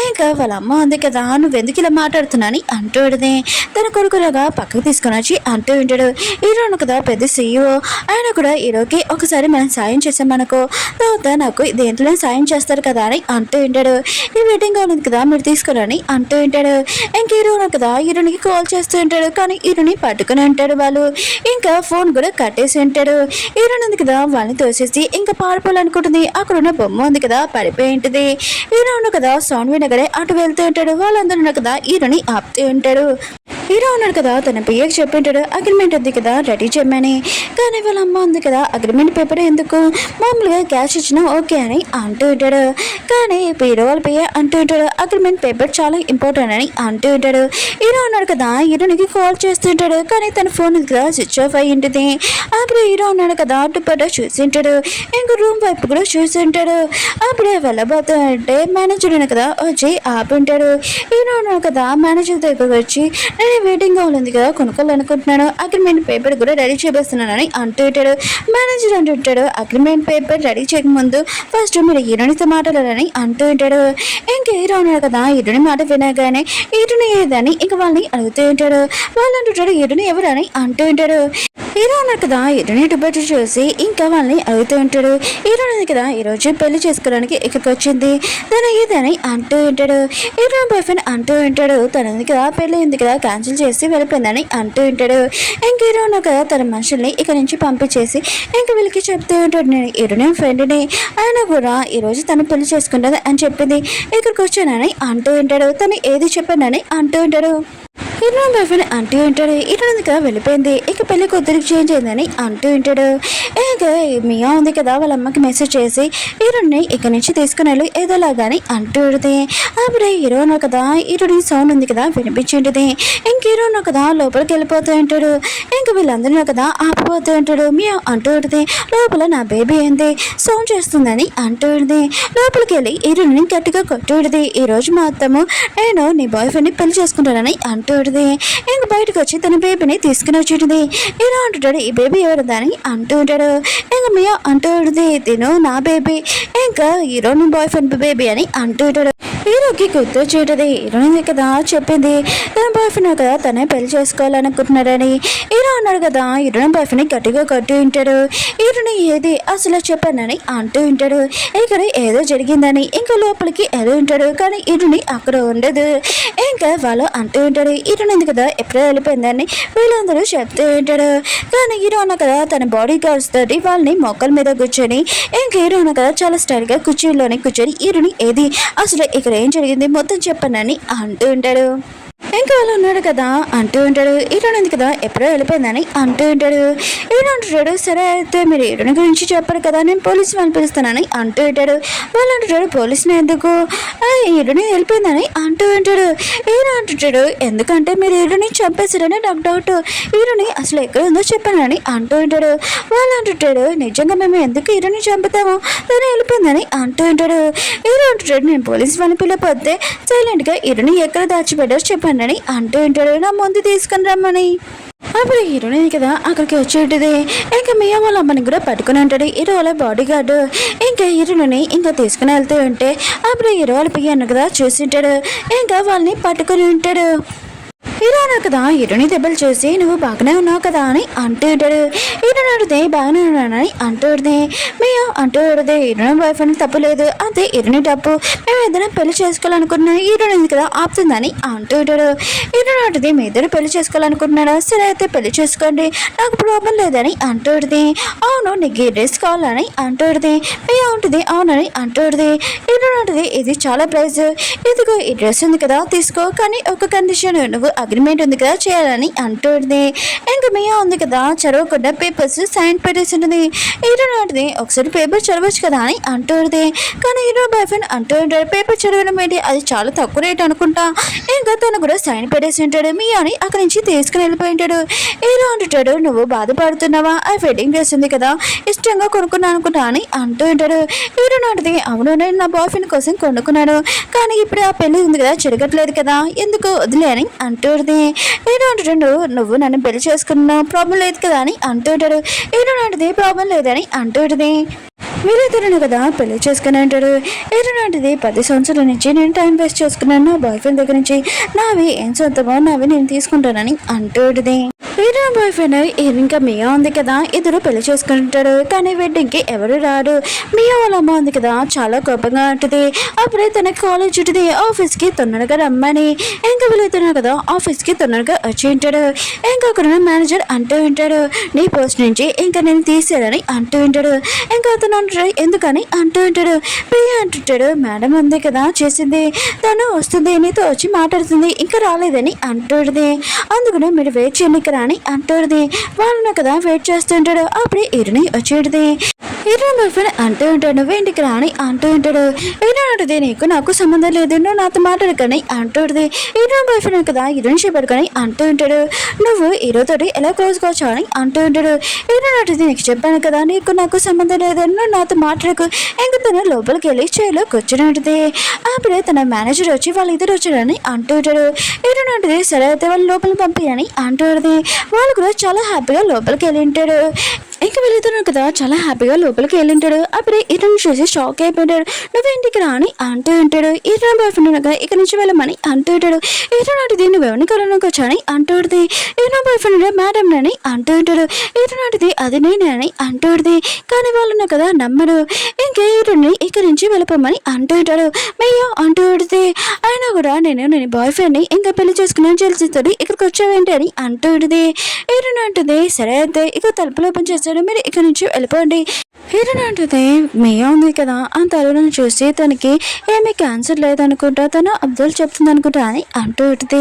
ఇంకా వాళ్ళ అమ్మ ఉంది కదా నువ్వు ఎందుకు ఇలా మాట్లాడుతున్నాని అంటూ ఉంటుంది. తన కొడుకులాగా పక్కకు తీసుకొని వచ్చి అంటూ ఉంటాడు. హీరోను కదా పెద్ద సీఈఓ, ఆయన కూడా హీరోకి ఒకసారి మనం సాయం చేసామనుకో తర్వాత నాకు దేంట్లో సాయం చేస్తారు కదా అని అంటూ ఉంటాడు. ఈ వెడ్డింగ్ ఉంది కదా మీరు తీసుకురని అంటూ ఉంటాడు. ఇంక హీరోను కదా హీరోనికి కాల్ చేస్తూ ఉంటాడు. కానీ హీరోని పట్టుకుని ఉంటాడు వాళ్ళు. ఇంకా ఫోన్ కూడా కట్టేసి ఉంటాడు. హీరోని ఉంది కదా వాళ్ళని తోసేసి ఇంకా పారిపోవాలనుకుంటుంది. అక్కడ ఉన్న బొమ్మ ఉంది కదా పడిపోయి ఉంటుంది. హీరో ఉన్న కదా సౌండ్ వినగానే అటు వెళ్తూ ఉంటాడు. వాళ్ళందరూ ఉన్న కదా హీరోని ఆపుతూ ఉంటాడు. హీరో ఉన్నాడు కదా తన పియ్యకి చెప్పి ఉంటాడు అగ్రిమెంట్ ఉంది కదా రెడీ చేయమని. కానీ వాళ్ళ అమ్మ ఉంది కదా అగ్రిమెంట్ పేపర్ ఎందుకు మామూలుగా క్యాష్ ఇచ్చినా ఓకే అని అంటూ ఉంటాడు. కానీ హీరో వాళ్ళ పియ్య అంటూ ఉంటాడు అగ్రిమెంట్ పేపర్ చాలా ఇంపార్టెంట్ అని అంటూ ఉంటాడు. హీరో ఉన్నాడు కదా హీరోనికి కాల్ చేస్తుంటాడు. కానీ తన ఫోన్ కదా స్విచ్ ఆఫ్ అయి ఉంటుంది. అప్పుడు హీరో ఉన్నాడు కదా అటుపట చూసి ఉంటాడు. ఇంకో రూమ్ వైపు కూడా చూసి ఉంటాడు. అప్పుడే వెళ్ళబోతూ అంటే మేనేజర్ కదా వచ్చి ఆపి ఉంటాడు. హీరో ఉన్నాడు కదా మేనేజర్ దగ్గర వచ్చి నేను కానీ వెయిటింగ్ హాల్ ఉంది కదా కొనుక్కోవాలనుకుంటున్నాను, అగ్రిమెంట్ పేపర్ కూడా రెడీ చేపిస్తున్నానని అంటూ ఉంటాడు. మేనేజర్ అంటూ ఉంటాడు, అగ్రిమెంట్ పేపర్ రెడీ చేయకముందు ఫస్ట్ మీరు హీరోనితో మాట్లాడాలని అంటూ ఉంటాడు. ఇంక హీరో ఉన్నాడు కదా, హీరోని మాట వినగానే హీరోని ఏదని ఇంక వాళ్ళని అడుగుతూ ఉంటాడు. వాళ్ళు అంటుంటాడు హీరోని ఎవరని అంటూ ఉంటాడు. హీరో అన్నారు కదా, హీరోని డుబ్బెట్టు చూసి ఇంకా వాళ్ళని అడుగుతూ ఉంటాడు. హీరో అనేది కదా ఈరోజు పెళ్లి చేసుకోవడానికి ఇక్కడికి వచ్చింది తను ఏదని అంటూ ఉంటాడు. హీరో బాయ్ ఫ్రెండ్ అంటూ ఉంటాడు, తనది కదా పెళ్లి ఉంది కదా క్యాన్సిల్ చేసి వెళ్ళిపోయిందని అంటూ ఉంటాడు. ఇంక హీరో ఉన్నా కదా తన మనుషుల్ని ఇక్కడ నుంచి పంపించేసి ఇంక వీళ్ళకి చెప్తూ ఉంటాడు, నేను హీరోని ఫ్రెండ్ని ఆయన కూడా ఈరోజు తను పెళ్లి చేసుకుంటుంది అని చెప్పింది, ఇక్కడికి వచ్చానని అంటూ ఉంటాడు. తను ఏది చెప్పానని అంటూ ఉంటాడు. హీరో బాయ్ ఫ్రెండ్ అంటూ ఉంటాడు, ఇటు కదా వెళ్ళిపోయింది, ఇక పెళ్లి కొద్దిగా చేంజ్ అయిందని అంటూ ఉంటాడు. ఇక మియా ఉంది కదా వాళ్ళ అమ్మకి మెసేజ్ చేసి హీరోని ఇక్కడి నుంచి తీసుకుని వెళ్ళి ఏదోలాగాని అంటూ ఉంటుంది. అప్పుడే హీరో ఉన్నా కదా హీరోని సౌండ్ ఉంది కదా వినిపించి ఉంటుంది. ఇంక హీరో ఉన్నా కదా లోపలికి వెళ్ళిపోతూ ఉంటాడు. ఇంక వీళ్ళందరూ కదా ఆపిపోతూ ఉంటాడు. మియా అంటూ ఉంటుంది, లోపల నా బేబీ ఏంది సౌండ్ చేస్తుందని అంటూ ఉంటుంది. లోపలికి వెళ్ళి హీరోని గట్టిగా కొట్టు ఉంటుంది. ఈ రోజు మాత్రము నేను నీ బాయ్ ఫ్రెండ్ని పెళ్లి చేసుకుంటానని అంటూ ఉంటుంది. ఇంక బయటకు వచ్చి తన బేబీని తీసుకుని వచ్చేది. హీరో అంటుంటాడు, ఈ బేబీ ఎవరిదని అంటూ ఉంటాడు. ఇంకా మియా అంటూ ఉంటుంది, తిను నా బేబీ, ఇంకా హీరోని బాయ్ ఫ్రెండ్ బేబీ అని అంటూ ఉంటాడు. హీరోకి గుర్తు వచ్చేటది, హీరోని కదా చెప్పింది తన బాయ్ ఫ్రెండ్ కదా తనే పెళ్లి చేసుకోవాలనుకుంటున్నాడని. హీరో అన్నాడు కదా హీరోని బాయ్ ఫ్రెండ్ గట్టిగా కట్టి ఉంటాడు. హీరోని ఏది అసలు చెప్పానని అంటూ ఉంటాడు. ఇక్కడ ఏదో జరిగిందని ఇంకా లోపలికి ఏదో ఉంటాడు, కానీ హీరోని అక్కడ ఉండదు. ఇంకా వాళ్ళు అంటూ ఉంటాడు, హీరోని కదా ఎప్పుడో వెళ్ళిపోయిందని వీళ్ళందరూ చెప్తూ ఉంటాడు. కానీ హీరో అన్న కదా తన బాడీ గార్డ్స్ తోటి వాళ్ళని మొక్కల మీద కూర్చొని ఇంకా హీరో అన్న కదా చాలా స్టైల్గా కుర్చీలోనే కూర్చొని హీరోని ఏది అసలు ఇక్కడ ఏం జరిగింది మొత్తం చెప్పనని అంటూ ఉంటాడు. ఇంకా వాళ్ళు ఉన్నాడు కదా అంటూ ఉంటాడు, హీరోని ఉంది కదా ఎప్పుడో వెళ్ళిపోయిందని అంటూ ఉంటాడు. హీరో అంటుంటాడు, సరే అయితే మీరు హీరోని గురించి చెప్పారు కదా నేను పోలీసు వాళ్ళని పిలుస్తానని అంటూ ఉంటాడు. వాళ్ళు అంటుంటాడు, పోలీసుని ఎందుకు, హీరోని వెళ్ళిపోయిందని అంటూ ఉంటాడు. హీరో అంటుంటాడు, ఎందుకంటే మీరు హీరోని చంపేశారని నాకు డౌట్, హీరోని అసలు ఎక్కడ ఉందో చెప్పానని అంటూ ఉంటాడు. వాళ్ళు అంటుంటాడు, నిజంగా మేము ఎందుకు హీరోని చంపుతాము, తను వెళ్ళిపోయిందని అంటూ ఉంటాడు. హీరో అంటుంటాడు, నేను పోలీసు వాళ్ళని పిలవకపోతే సైలెంట్గా హీరోని ఎక్కడ దాచిపెట్టారో చెప్పాను అని అంటూ ఉంటాడు, నా ముందు తీసుకుని రమ్మని. అప్పుడు హీరోని కదా అక్కడికి వచ్చి ఉంటుంది. ఇంకా మియా వాళ్ళ అమ్మని కూడా పట్టుకుని ఉంటాడు హీరో వాళ్ళ బాడీ గార్డు. ఇంకా హీరోని ఇంకా తీసుకుని వెళ్తూ ఉంటే అప్పుడు హీరో వాళ్ళ పియ్యను కదా చూసి ఉంటాడు. ఇంకా వాళ్ళని పట్టుకుని ఉంటాడు. హీరో అన్నారు కదా హీరోని దెబ్బలు చూసి నువ్వు బాగానే ఉన్నావు కదా అని అంటూ ఉంటాడు. హీరోని అడిగితే బాగానే ఉన్నానని అంటూ ఉంటుంది. మియా అంటూ ఉంటుంది, హీరోని బాయ్ ఫ్రెండ్ తప్పు లేదు, అంతే హీరోని తప్పు, మేము ఏదైనా పెళ్లి చేసుకోవాలనుకుంటున్నాం హీరోని కదా ఆపుతుందని అంటూ ఉంటాడు. హీరోని అంటుంది, మీ ఇద్దరు పెళ్లి చేసుకోవాలనుకుంటున్నాడా, సరే అయితే పెళ్లి చేసుకోండి నాకు ప్రాబ్లం లేదని అంటూ ఉంటుంది. అవును నీకు ఈ డ్రెస్ కావాలని అంటూ ఉంటుంది. మియా ఉంటుంది అవునని అంటూ ఉంటుంది. హీరోని అంటుంది, ఇది చాలా ప్రైజ్, ఇదిగో ఈ డ్రెస్ ఉంది కదా తీసుకో, కానీ ఒక కండిషన్, నువ్వు అగ్రిమెంట్ ఉంది కదా చేయాలని అంటుంది. ఇంకా మియా ఉంది కదా చదవకుండా పేపర్స్ సైన్ పెట్టేసి ఉంటుంది. హీరో అంటుంది, ఒకసారి పేపర్ చదవచ్చు కదా అని అంటుంది. కానీ హీరో బాయ్ ఫ్రెండ్ అంటూ ఉంటాడు, పేపర్ చదవడం ఏంటి, అది చాలా తక్కువ రేట్ అనుకుంటా, ఇంకా తను కూడా సైన్ పెట్టేసి ఉంటాడు. మియాని అక్కడి నుంచి తీసుకుని వెళ్ళిపోయి ఉంటాడు. హీరో అంటుంటాడు, నువ్వు బాధపడుతున్నావా, ఆ వెడ్డింగ్ డ్రెస్ ఉంది కదా ఇష్టంగా కొనుక్కున్నాను అనుకుంటా అని అంటూ ఉంటాడు. హీరో అంటుంది, అవును నేను నా బాయ్ ఫ్రెండ్ కోసం కొనుక్కున్నాను, కానీ ఇప్పుడు ఆ పెళ్లి ఉంది కదా చెరగట్లేదు కదా ఎందుకు వదిలే అని అంటుంది. హీరో అంటుంటాడు, నువ్వు నన్ను పెళ్లి చేసుకున్నావు ప్రాబ్లం లేదు కదా అని అంటుంటాడు. హీరో అంటుంది, ప్రాబ్లం లేదని అంటుంది. వీళ్ళిద్దరును కదా పెళ్లి చేసుకుని అంటాడు. ఏదైనాంటిది 10 సంవత్సరాల నుంచి నేను టైం వేస్ట్ చేసుకున్నాను నా బాయ్ ఫ్రెండ్ దగ్గర నుంచి, నావి ఏం సొంతమో నావి నేను తీసుకుంటానని అంటుంది. వీరు బాయ్ ఫ్రెండ్ ఇంకా మియా ఉంది కదా ఇద్దరు పెళ్లి చేసుకుంటాడు. కానీ వెడ్డింగ్కి ఎవరు రాడు. మియా వాళ్ళ అమ్మ ఉంది కదా చాలా కోపంగా ఉంటుంది. అప్పుడే తనకి కాలేజ్ ఉంటుంది, ఆఫీస్కి తొందరగా రమ్మని. ఇంకా వీళ్ళిద్దరు కదా ఆఫీస్కి తొందరగా వచ్చి ఉంటాడు. ఇంకా అక్కడ మేనేజర్ అంటూ ఉంటాడు, నీ పోస్ట్ నుంచి ఇంకా నేను తీసేయాలని అంటూ ఉంటాడు. ఇంకా అతను అంటాడు, ఎందుకని అంటూ ఉంటాడు. ప్రియా అంటుంటాడు, మేడం ఉంది కదా చేసింది, తను వస్తుంది నీతో వచ్చి మాట్లాడుతుంది ఇంకా రాలేదని అంటుంది. అందుకనే మీరు వెయిట్ చేయండి ఇక్కడ అని అంటుంది. వాళ్ళను కదా వెయిట్ చేస్తుంటాడు. అప్పుడే ఇరుని వచ్చేది. హీరో బాయ్ ఫ్రెండ్ అంటూ ఉంటాడు, నువ్వేంటికి రాని అంటూ ఉంటాడు. హీరో అంటుంది, నీకు నాకు సంబంధం లేదు, నువ్వు నాతో మాట్లాడకని అంటూ ఉంటుంది. హీరో బాయ్ ఫ్రెండ్ కదా హీరోని చేపడుకొని అంటూ ఉంటాడు, నువ్వు హీరోతోటి ఎలా క్లోజ్ కావచ్చు అని అంటూ ఉంటాడు. హీరో అంటుంది, నీకు చెప్పాను కదా నీకు నాకు సంబంధం లేదు, నువ్వు నాతో మాట్లాడకు. ఇంకా తన లోపలికి వెళ్ళి చైర్లో కూర్చొని ఉంటుంది. అప్పుడే తన మేనేజర్ వచ్చి వాళ్ళిద్దరు వచ్చాడని అంటూ ఉంటాడు. హీరో అంటుంది, సరే అయితే వాళ్ళు లోపలికి పంపించని అంటూ ఉంటుంది. వాళ్ళు కూడా చాలా హ్యాపీగా లోపలికి వెళ్ళి ఉంటాడు. ఇంకా వెళ్తున్నాడు కదా చాలా హ్యాపీగా లోపలికి వెళ్ళింటాడు. అప్పుడే ఇతను చూసి షాక్ అయిపోయాడు, నువ్వేంటికి రాని అంటూ ఉంటాడు. ఇతను బాయ్ ఫ్రెండ్ ఉండగా ఇక్కడి నుంచి వెళ్ళమని అంటూ ఉంటాడు. ఇతను అడిది నువ్వెవరిని కలవడానికి వచ్చాని అంటూ ఉంటుంది. ఇతను బాయ్ ఫ్రెండ్ మేడం అని అంటూ ఉంటాడు. ఇతను అడిది అది నేనే అంటూ ఉంటుంది. కానీ వాళ్ళు కదా నమ్మడు. ఇంకా ఇతన్ని ఇక్కడి నుంచి వెళ్ళిపోమని అంటూ ఉంటాడు. మెయ్యో అంటూ ఉంటుంది. అయినా కూడా నేను బాయ్ ఫ్రెండ్ని ఇంకా పెళ్లి చేసుకుని తెలిసితో ఇక్కడికి వచ్చావేంటి అని అంటూ ఉంటుంది. ఇతను అంటుంది, సరే అయితే ఇక తలుపులు ఓపెన్ చేస్తాడు, మీరు ఇక్కడ నుంచి వెళ్ళిపోండి. హీరోయిన్ అంటుంది, మేయా ఉంది కదా ఆ తరుణను చూసి తనకి ఏమీ క్యాన్సర్ లేదనుకుంటా, తను అబ్దుల్ చెప్తుంది అనుకుంటా అని అంటూ ఉంటుంది.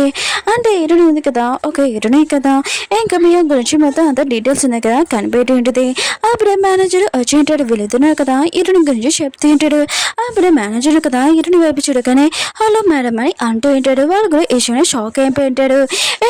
అంటే హీరోయిన్ ఉంది కదా ఒక హీరోయిన్ కదా, ఇంకా మేయా గురించి మొత్తం అంత డీటెయిల్స్ ఉన్నాయి కదా కనిపెట్టి ఉంటుంది. అప్పుడే మేనేజర్ వచ్చి ఉంటాడు, వెళుతున్నారు కదా హీరోయిన్ గురించి చెప్తూ ఉంటాడు. అప్పుడే మేనేజర్ కదా హీరోయిన్ వైపు చూడగానే హలో మేడం అని అంటూ ఉంటాడు. వాళ్ళు కూడా విషయంలో షాక్ అయిపోయి ఉంటాడు.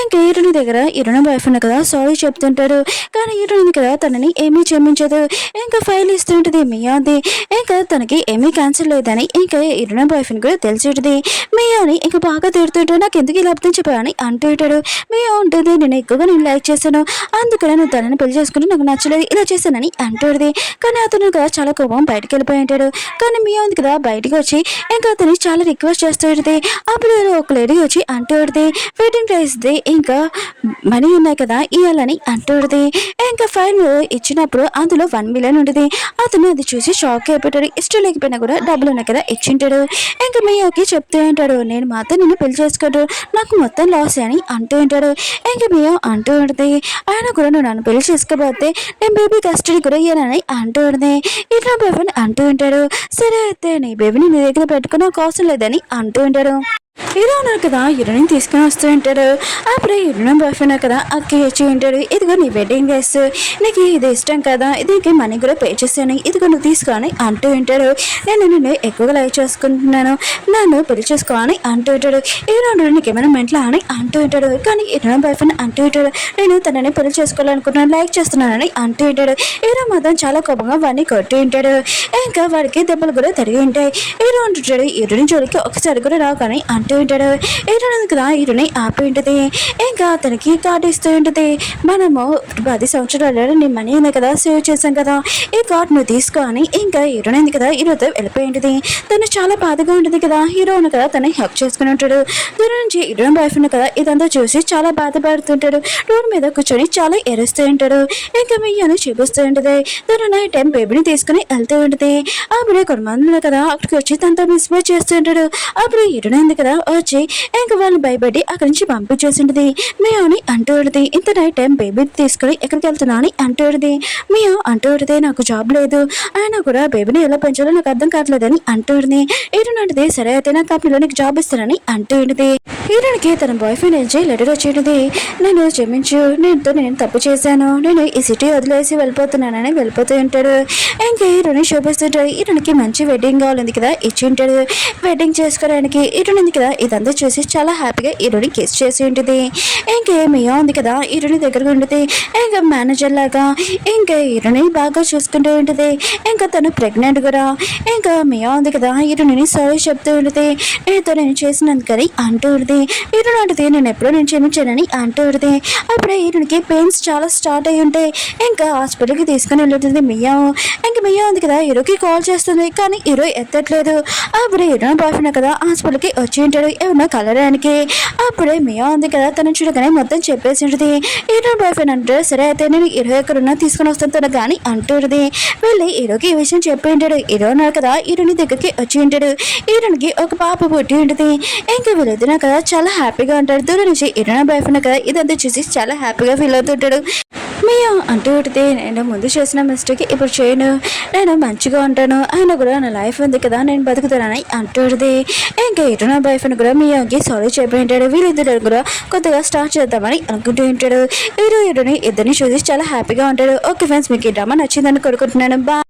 ఇంకా హీరోయిన్ దగ్గర హీరోయిన్ వైఫ్ ఉన్న కదా సారీ చెప్తుంటాడు. కానీ హీరోయిన్ కదా తనని ఏమీ క్షమించదు. ఇంకా ఫైల్ ఇస్తుంటుంది మియాది. ఇంకా తనకి ఏమీ క్యాన్సర్ లేదని ఇంకా హీరోయిన్ బాయ్ ఫ్రెండ్ కూడా తెలిసి ఉంటుంది. మియాని ఇంకా బాగా తిడుతుంటాడు, నాకు ఎందుకు ఇలా అర్థం చెప్పాలని అంటూ ఉంటాడు. మియా ఉంటుంది, నేను ఎక్కువగా నేను లైక్ చేశాను, అందుకనే నువ్వు తనని పెళ్లి చేసుకుంటే నాకు నచ్చలేదు, ఇలా చేశానని అంటుంది. కానీ అతను కదా చాలా కోపం బయటకు వెళ్ళిపోయి ఉంటాడు. కానీ మియా ఉంది కదా బయటకు వచ్చి ఇంకా అతని చాలా రిక్వెస్ట్ చేస్తూ ఉంటుంది. అప్పుడు ఒక లేడీ వచ్చి అంటూ ఉంటుంది, వెడ్డింగ్ ప్రైస్ది ఇంకా మనీ ఉన్నాయి కదా ఇవ్వాలని అంటూ ఉంటుంది. ఇంకా ఫైల్ ఇచ్చినప్పుడు అందులో 1 మిలియన్ ఉంటుంది. అతను అది చూసి షాక్ అయిపోతాడు. ఇష్టం లేకపోయినా కూడా డబ్బులు ఉన్నాయి కదా ఇచ్చింటాడు. ఇంకా మియాకి చెప్తూ ఉంటాడు, నేను మాత్రం నిన్ను పెళ్లి చేసుకోడు, నాకు మొత్తం లాస్ అని అంటూ ఉంటాడు. ఇంకా మియా అంటూ ఉంటుంది, ఆయన కూడా నువ్వు నన్ను పెళ్లి చేసుకోబోతే నేను బేబీ కస్టడీ కూడా ఇయ్యానని అంటూ ఉంటుంది. ఇట్లా బేబీని అంటూ ఉంటాడు. సరే అయితే నీ బేబీని నీ దగ్గర పెట్టుకుని నాకు అవసరం లేదని అంటూ ఉంటాడు. హీరో ఉన్నారు కదా హీరోయిన్ తీసుకుని వస్తూ ఉంటాడు. అప్పుడు హీరోయిన్ బాయ్ ఫ్రెండ్ కదా అక్కి వచ్చి ఉంటాడు, ఇదిగో నీ వెడ్డింగ్ డ్రెస్, నీకు ఇది ఇష్టం కదా, దీనికి మనీ కూడా పే చేశాను, ఇదిగో నువ్వు తీసుకొని అంటూ ఉంటాడు. నేను ఎక్కువగా లైక్ చేసుకుంటున్నాను, నన్ను పెళ్లి చేసుకోవాలని అంటూ ఉంటాడు. హీరో నీకు ఏమైనా మెంట్లో అని అంటూ ఉంటాడు. కానీ హీరోయిన్ బాయ్ ఫ్రెండ్ అంటూ ఉంటాడు, నేను తనని పెళ్లి చేసుకోవాలనుకుంటున్నాను, లైక్ చేస్తున్నానని అంటూ ఉంటాడు. హీరో మాత్రం చాలా కోపంగా వాడిని కొట్టి ఉంటాడు. ఇంకా వాడికి దెబ్బలు కూడా తరిగి ఉంటాయి. హీరో అంటుంటాడు, హీరోయిన్ జోలికి ఒకసారి కూడా రావు కానీ అంటూ ఉంటాడు. హీరోయిన్ కదా హీరోని ఆపి ఉంటుంది. ఇంకా అతనికి కార్డు ఇస్తూ ఉంటుంది, మనము 10 సంవత్సరాలు నీ మనీ ఉంది కదా సేవ్ చేసాం కదా, ఈ కార్డు నువ్వు తీసుకో అని. ఇంకా హీరోయిన్ కదా హీరోతో వెళ్ళిపోయి ఉంటుంది. తను చాలా బాధగా ఉంటుంది కదా. హీరో ఉంది కదా తను హెల్ప్ చేసుకుని ఉంటాడు. దూరం నుంచి హీరోయిన్ బాయ్ ఫ్రెండ్ కదా ఇదంతా చూసి చాలా బాధపడుతుంటాడు. రోడ్ మీద కూర్చొని చాలా ఎరుస్తూ ఉంటాడు. ఇంకా మియ్యని చూపిస్తూ ఉంటుంది. తను నైట్ టైం బేబీని తీసుకుని వెళ్తూ ఉంటుంది. అప్పుడే కొంతమంది కదా అక్కడికి వచ్చి తనతో మిస్బేట్ చేస్తూ ఉంటాడు. అప్పుడు హీరోయిన్ కదా వచ్చి ఇంకా వాళ్ళని భయపడి అక్కడి నుంచి పంపించేసింది. మియాని అంటూ ఉంటుంది, ఇంత నైట్ టైం బేబీ తీసుకుని ఎక్కడికి వెళ్తున్నా అని అంటూ ఉంటుంది. మియా అంటూ ఉంటుంది, నాకు జాబ్ లేదు, ఆయన కూడా బేబీని ఎలా పెంచాలో నాకు అర్థం కావట్లేదని అంటూ ఉంటుంది. హీరోయిన్ అంటే సరే అయితే నా కంపెనీలో నీకు జాబ్ ఇస్తానని అంటూ ఉంటుంది. హీరోయిన్కి తన బాయ్ ఫ్రెండ్ నుంచి లెటర్ వచ్చేది, నేను క్షమించు, నేను తప్పు చేశాను, నేను ఈ సిటీ వదిలేసి వెళ్ళిపోతున్నానని వెళ్ళిపోతూ ఉంటాడు. ఇంకా హీరోని చూపిస్తుంటాడు. హీరోయిన్కి మంచి వెడ్డింగ్ కావాలి కదా ఇచ్చి ఉంటాడు. వెడ్డింగ్ చేసుకోవడానికి హీరోయిన్ కదా ఇదంతా చూసి చాలా హ్యాపీగా హీరోని కిస్ చేసి ఉంటుంది. ఇంకా మియా ఉంది కదా హీరోని దగ్గరగా ఉంటుంది. ఇంకా మేనేజర్ లాగా ఇంకా హీరోని బాగా చూసుకుంటూ ఉంటుంది. ఇంకా తను ప్రెగ్నెంట్ కూడా. ఇంకా మియా ఉంది కదా హీరోని సారీ చెప్తూ ఉంటుంది, నేను చేసినందుకని అంటూ ఉంటుంది. హీరోని అంటుంది, నేను ఎప్పుడో నేను క్షమించానని అంటూ ఉంటుంది. అప్పుడే హీరోనికి పెయిన్స్ చాలా స్టార్ట్ అయ్యి ఉంటాయి. ఇంకా హాస్పిటల్కి తీసుకుని వెళ్తుంది మియా. ఇంకా మియా ఉంది కదా హీరోకి కాల్ చేస్తుంది, కానీ హీరో ఎత్తట్లేదు. అప్పుడే హీరోని బాయ్ ఫ్రెండ్ కదా హాస్పిటల్కి వచ్చి ఉంటాడు ఏమన్నా కలడానికి. అప్పుడే మియా ఉంది కదా తను చూడగానే మొత్తం చెప్పేసి ఉంటుంది. హీరో బాయ్ ఫ్రెండ్ అంటే సరే అయితే నేను హీరో ఎక్కడున్నా తీసుకుని వస్తాను తను కానీ అంటుంది. వెళ్ళి హీరోకి ఈ విషయం చెప్పి ఉంటాడు. హీరో ఉన్నారు కదా హీరోని దగ్గరికి వచ్చి ఉంటాడు. హీరోనికి ఒక పాప పుట్టి ఉంటుంది. ఇంకా వీళ్ళిద్దరు కదా చాలా హ్యాపీగా ఉంటాడు. దూరం నుంచి హీరో బాయ్ ఫ్రెండ్ కదా ఇదంతా చూసి చాలా హ్యాపీగా ఫీల్ అవుతుంటాడు. మియా అంటూ ఉంటుంది, నేను ముందు చేసిన మిస్టేక్ ఇప్పుడు చేయను, నేను మంచిగా ఉంటాను, ఆయన కూడా నా లైఫ్ ఉంది కదా నేను బతుకుతానని అంటుంది. ఇంకా ఇటు నా బాయ్ ఫ్రెండ్ కూడా మియాకి సారీ చెప్పి ఉంటాడు. వీళ్ళిద్దరు కూడా కొత్తగా స్టార్ట్ చేద్దామని అనుకుంటూ ఉంటాడు. హీరోని ఇద్దరిని చూసి చాలా హ్యాపీగా ఉంటాడు. ఓకే ఫ్రెండ్స్, మీకు ఈ డ్రామా నచ్చిందని కోరుకుంటున్నాను. బాయ్.